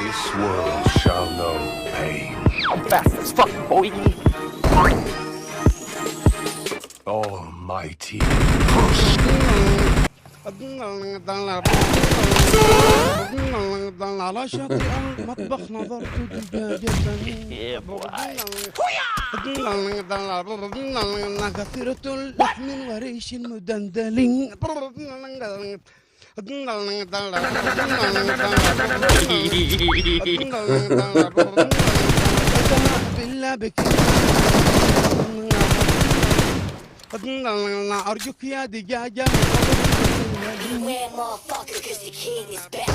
This world shall know pain. I'm fast as fuck, boy. Almighty push. على شاطئ المطبخ نظرت دجاجة كثيرة اللحم وريش مدندل بالله بك أرجوك يا دجاجة Beware, motherfucker, cause the king is back.